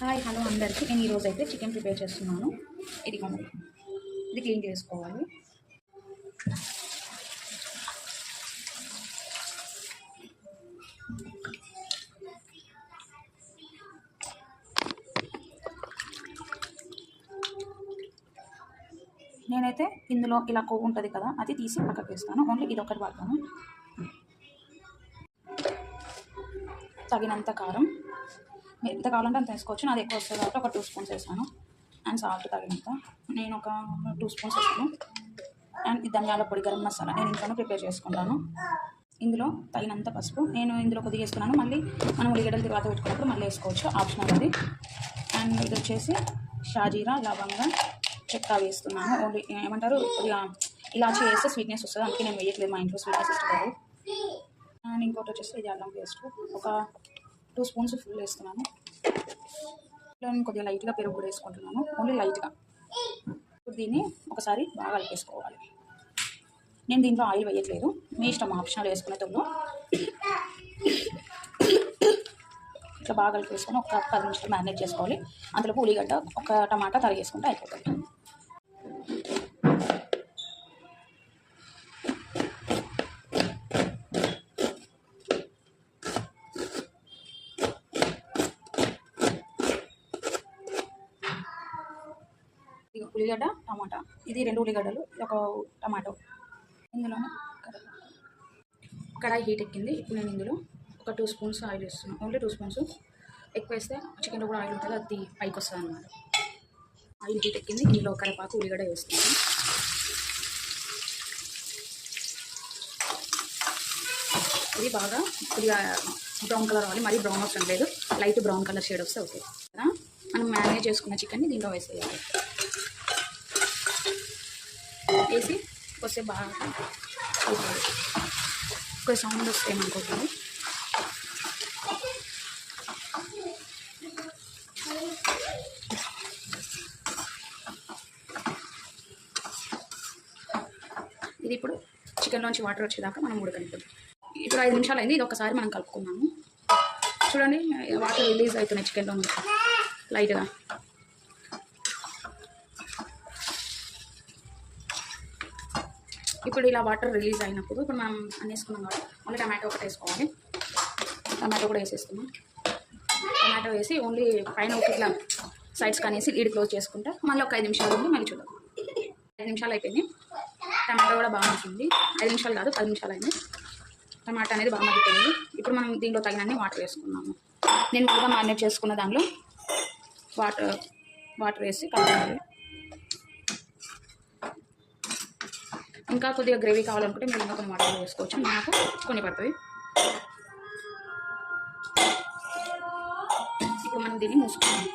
Hi hello అందరికీ. నేను ఈరోజు అయితే చికెన్ ప్రిపేర్ చేస్తున్నాను. ఇది క్లీన్ చేసుకోవాలి. నేనైతే ఇందులో ఇలా కొవ్వు ఉంటుంది కదా, అది తీసి పక్కకు వేస్తాను. ఓన్లీ ఇది ఒకటి వాడతాను. తగినంత కారం, మీరు ఎంత కావాలంటే అంత వేసుకోవచ్చు. నాది ఎక్కువ వస్తుంది కాబట్టి ఒక 2 స్పూన్స్ వేసాను. అండ్ సాల్ట్ తగినంత, నేను ఒక 2 స్పూన్స్ వేసాను. అండ్ ధనియాల పొడి, గరం మసాలా నేను ఇంట్లోనే ప్రిపేర్ చేసుకుంటాను. ఇందులో తగినంత పసుపు, నేను ఇందులో కొద్దిగా వేస్తున్నాను. మళ్ళీ మనం ఉల్లిగడ్డలు తర్వాత పెట్టుకున్నప్పుడు మళ్ళీ వేసుకోవచ్చు, ఆప్షనల్ అది. అండ్ ఇది వచ్చేసి షాజీరా, లవంగా, చెక్క వేస్తున్నాను. ఓన్లీ ఏమంటారు, కొద్దిగా ఇలాచి వేస్తే స్వీట్నెస్ వస్తుంది, అందుకే నేను వేయట్లేదు. మా ఇంట్లో స్వీట్నెస్ ఇష్టపడదు. అండ్ ఇంకోటి వచ్చేసి ఇది అల్లం పేస్ట్, ఒక 2 స్పూన్స్ ఫుల్ వేస్తున్నాను. నేను కొద్దిగా లైట్గా పెరుగు కూడా వేసుకుంటున్నాను, ఓన్లీ లైట్గా. ఇప్పుడు దీన్ని ఒకసారి బాగా కలిపేసుకోవాలి. నేను దీంట్లో ఆయిల్ వేయట్లేదు, మీ ఇష్టం, ఆప్షనల్ వేసుకునేటప్పుడు. ఇట్లా బాగా కలిపేసుకొని ఒక 10 నిమిషాలు మ్యారినేట్ చేసుకోవాలి. అందులోపు ఉల్లిగడ్డ, ఒక టమాటా తరిగేసుకుంటే అయిపోతుంది. ఉల్లిగడ్డ, టమాటా, ఇది 2 ఉల్లిగడ్డలు, ఒక టమాటో. ఇందులో కడాయి హీట్ ఎక్కింది. ఇప్పుడు నేను ఇందులో ఒక 2 స్పూన్స్ ఆయిల్ వేస్తున్నాను, ఓన్లీ 2 స్పూన్స్. ఎక్కువ వేస్తే చికెన్లో కూడా ఆయిల్ ఉంటుంది, అది పైకి వస్తుంది అన్నమాట. ఆయిల్ హీట్ ఎక్కింది. ఇందులో కరివేపాకు, ఉల్లిగడ్డ వేస్తున్నాను. ఇది బాగా కొద్దిగా బ్రౌన్ కలర్ రావాలి, మరీ బ్రౌన్ అవసరం లేదు, లైట్ బ్రౌన్ కలర్ షేడ్ వస్తే ఓకే. మనం మ్యారినేట్ చేసుకున్న చికెన్ని దీంట్లో వేసేయాలి. వేసి వస్తే బాగా ఒక సౌండ్ వస్తే ఏమనుకోతుంది. ఇది ఇప్పుడు చికెన్లోంచి వాటర్ వచ్చేదాకా మనం ఉడకనిద్దాం. ఇప్పుడు 5 నిమిషాలు అయింది. ఇది ఒకసారి మనం కలుపుకున్నాము. చూడండి, వాటర్ రిలీజ్ అవుతున్నాయి చికెన్లో నుంచి లైట్గా. ఇప్పుడు ఇలా వాటర్ రిలీజ్ అయినప్పుడు ఇప్పుడు మనం వేసుకున్నాం కాబట్టి ఓన్లీ టమాటో ఒకటి వేసుకోవాలి. టమాటో కూడా వేసేస్తున్నాం. టమాటో వేసి ఓన్లీ పైన ఒక ఇట్లా సైడ్స్ కనేసి లీడ్ క్లోజ్ చేసుకుంటే మళ్ళీ ఒక 5 నిమిషాలు ఉంది. మళ్ళీ చూద్దాం. 5 నిమిషాలు అయిపోయింది. టమాటో కూడా బాగా మగ్గింది. 5 నిమిషాలు కాదు, 10 నిమిషాలు అయింది. టమాటా అనేది బాగా మగ్గిపోయింది. ఇప్పుడు మనం దీంట్లో తగినన్ని వాటర్ వేసుకున్నాము. నేను ముందుగా మ్యారినేట్ చేసుకున్న దానిలో వాటర్ వేసి కలపాలి. ఇంకా కొద్దిగా గ్రేవీ కావాలనుకుంటే మీరు ఇంకా కొన్ని వాటర్ వేసుకోవచ్చు, నాకు కొన్ని పడుతుంది. ఇప్పుడు మనం దీన్ని మూసుకుంటాం.